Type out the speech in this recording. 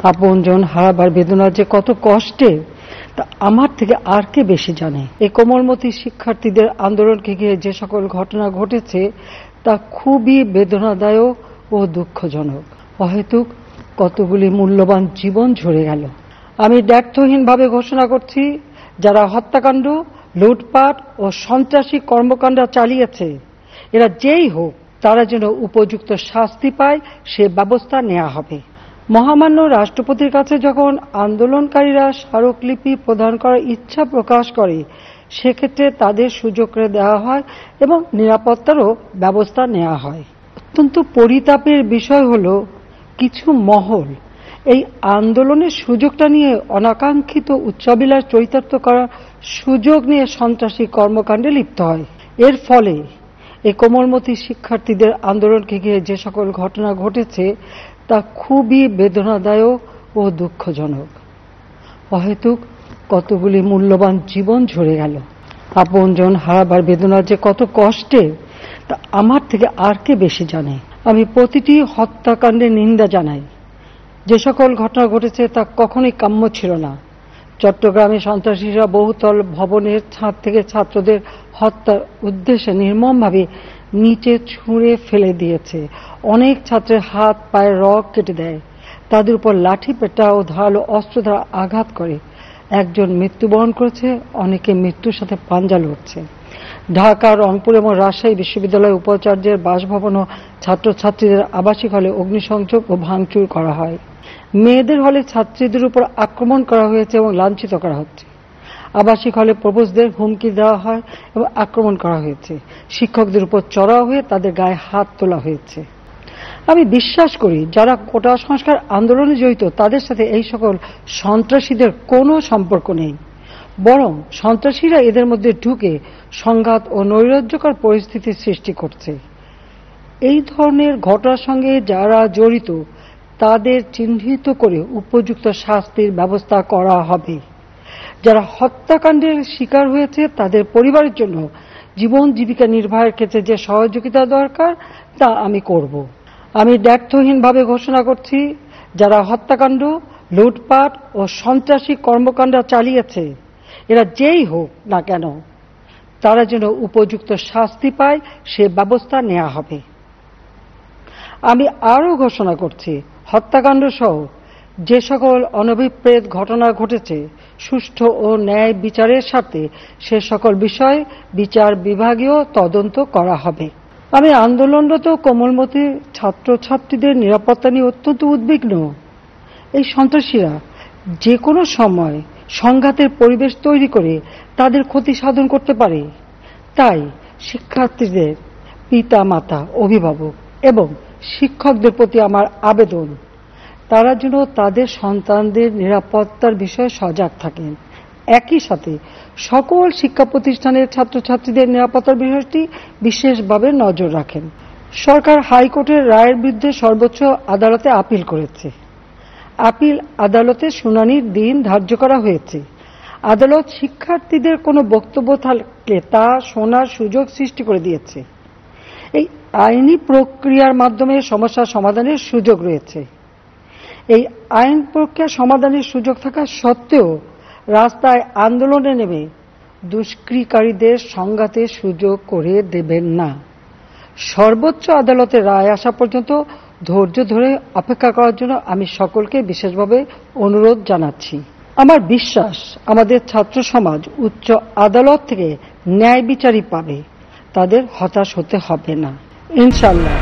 আপনজন হারাবার বেদনা যে কত কষ্টের তা আমার থেকে আর কে বেশি জানে। এই কোমলমতি শিক্ষার্থীদের আন্দোলনকে ঘিরে যে সকল ঘটনা ঘটেছে তা খুবই বেদনাদায়ক ও দুঃখজনক। অহেতুক কতগুলি মূল্যবান জীবন ঝরে গেল। আমি দ্ব্যর্থহীনভাবে ঘোষণা করছি, যারা হত্যাকাণ্ড, লুটপাট ও সন্ত্রাসী কর্মকাণ্ড চালিয়েছে, এরা যেই হোক, তারা যেন উপযুক্ত শাস্তি পায় সে ব্যবস্থা নেওয়া হবে। মহামান্য রাষ্ট্রপতির কাছে যখন আন্দোলনকারীরা স্মারকলিপি প্রদান করার ইচ্ছা প্রকাশ করে, সেক্ষেত্রে তাদের সুযোগ করে দেওয়া হয় এবং নিরাপত্তারও ব্যবস্থা নেওয়া হয়। অত্যন্ত পরিতাপের বিষয় হল, কিছু মহল এই আন্দোলনের সুযোগটা নিয়ে অনাকাঙ্ক্ষিত উচ্চাবিলাস চরিতার্থ করার সুযোগ নিয়ে সন্ত্রাসী কর্মকাণ্ডে লিপ্ত হয়। এর ফলে এই কোমলমতি শিক্ষার্থীদের আন্দোলনকে ঘিরে যে সকল ঘটনা ঘটেছে তা খুবই বেদনাদায়ক ও দুঃখজনক। অহেতুক কতগুলি মূল্যবান জীবন ঝরে গেল। আপনজন হারাবার বেদনা যে কত কষ্টের তা আমার থেকে আর কে বেশি জানে। আমি প্রতিটি হত্যাকাণ্ডের নিন্দা জানাই। যে সকল ঘটনা ঘটেছে তা কখনোই কাম্য ছিল না। চট্টগ্রামে সন্ত্রাসীরা বহুতল ভবনের ছাদ থেকে ছাত্রদের হত্যার উদ্দেশ্যে নির্মমভাবে নিচে ছুঁড়ে ফেলে দিয়েছে। অনেক ছাত্রের হাত পায়ের রগ কেটে দেয়, তাদের উপর লাঠি পেটা ও ধারালো অস্ত্র দ্বারা আঘাত করে। একজন মৃত্যুবরণ করেছে, অনেকে মৃত্যুর সাথে পাঞ্জা লড়ছে। ঢাকা, রংপুর এবং রাজশাহী বিশ্ববিদ্যালয়ের উপাচার্যের বাসভবন ও ছাত্রছাত্রীদের আবাসিক হলে অগ্নিসংযোগ ও ভাঙচুর করা হয়। মেয়েদের হলে ছাত্রীদের উপর আক্রমণ করা হয়েছে এবং লাঞ্ছিত করা হচ্ছে। আবাসিক হলে প্রবোজদের হুমকি দেওয়া হয় এবং আক্রমণ করা হয়েছে। শিক্ষকদের উপর চড়াও হয়ে তাদের গায়ে হাত তোলা হয়েছে। আমি বিশ্বাস করি, যারা কোটা সংস্কার আন্দোলনে জড়িত তাদের সাথে এই সকল সন্ত্রাসীদের কোনো সম্পর্ক নেই, বরং সন্ত্রাসীরা এদের মধ্যে ঢুকে সংঘাত ও নৈরাজ্যকর পরিস্থিতির সৃষ্টি করছে। এই ধরনের ঘটনার সঙ্গে যারা জড়িত তাদের চিহ্নিত করে উপযুক্ত শাস্তির ব্যবস্থা করা হবে। যারা হত্যাকাণ্ডের শিকার হয়েছে তাদের পরিবারের জন্য জীবন জীবিকা নির্বাহের ক্ষেত্রে যে সহযোগিতা দরকার তা আমি করব। আমি দ্ব্যর্থহীনভাবে ঘোষণা করছি, যারা হত্যাকাণ্ড, লুটপাট ও সন্ত্রাসী কর্মকাণ্ড চালিয়েছে, এরা যেই হোক না কেন, তারা যেন উপযুক্ত শাস্তি পায় সে ব্যবস্থা নেওয়া হবে। আমি আরও ঘোষণা করছি, হত্যাকাণ্ড সহ যে সকল অনভিপ্রেত ঘটনা ঘটেছে, সুষ্ঠু ও ন্যায় বিচারের স্বার্থে সে সকল বিষয়ে বিচার বিভাগীয় তদন্ত করা হবে। আমি আন্দোলনরত কোমলমতি ছাত্রছাত্রীদের নিরাপত্তা নিয়ে অত্যন্ত উদ্বিগ্ন। এই সন্ত্রাসীরা যে কোনো সময় সংঘাতের পরিবেশ তৈরি করে তাদের ক্ষতি সাধন করতে পারে। তাই শিক্ষার্থীদের পিতা মাতা, অভিভাবক এবং শিক্ষকদের প্রতি আমার আবেদন, তারা যেন তাদের সন্তানদের নিরাপত্তার বিষয়ে সজাগ থাকেন। একই সাথে সকল শিক্ষা প্রতিষ্ঠানের ছাত্রছাত্রীদের নিরাপত্তার বিষয়টি বিশেষভাবে নজর রাখেন। সরকার হাইকোর্টের রায়ের বিরুদ্ধে সর্বোচ্চ আদালতে আপিল করেছে। আপিল আদালতে শুনানির দিন ধার্য করা হয়েছে। আদালত শিক্ষার্থীদের কোনো বক্তব্য থাকলে তা শোনার সুযোগ সৃষ্টি করে দিয়েছে। এই আইনি প্রক্রিয়ার মাধ্যমে সমস্যা সমাধানের সুযোগ রয়েছে। এই আইন প্রক্রিয়া সমাধানের সুযোগ থাকা সত্ত্বেও রাস্তায় আন্দোলনে নেমে দুষ্কৃতিকারীদের সংঘাতের সুযোগ করে দেবেন না। সর্বোচ্চ আদালতের রায় আসা পর্যন্ত ধৈর্য ধরে অপেক্ষা করার জন্য আমি সকলকে বিশেষভাবে অনুরোধ জানাচ্ছি। আমার বিশ্বাস, আমাদের ছাত্র সমাজ উচ্চ আদালত থেকে ন্যায় বিচারই পাবে। তাদের হতাশ হতে হবে না, ইনশাআল্লাহ।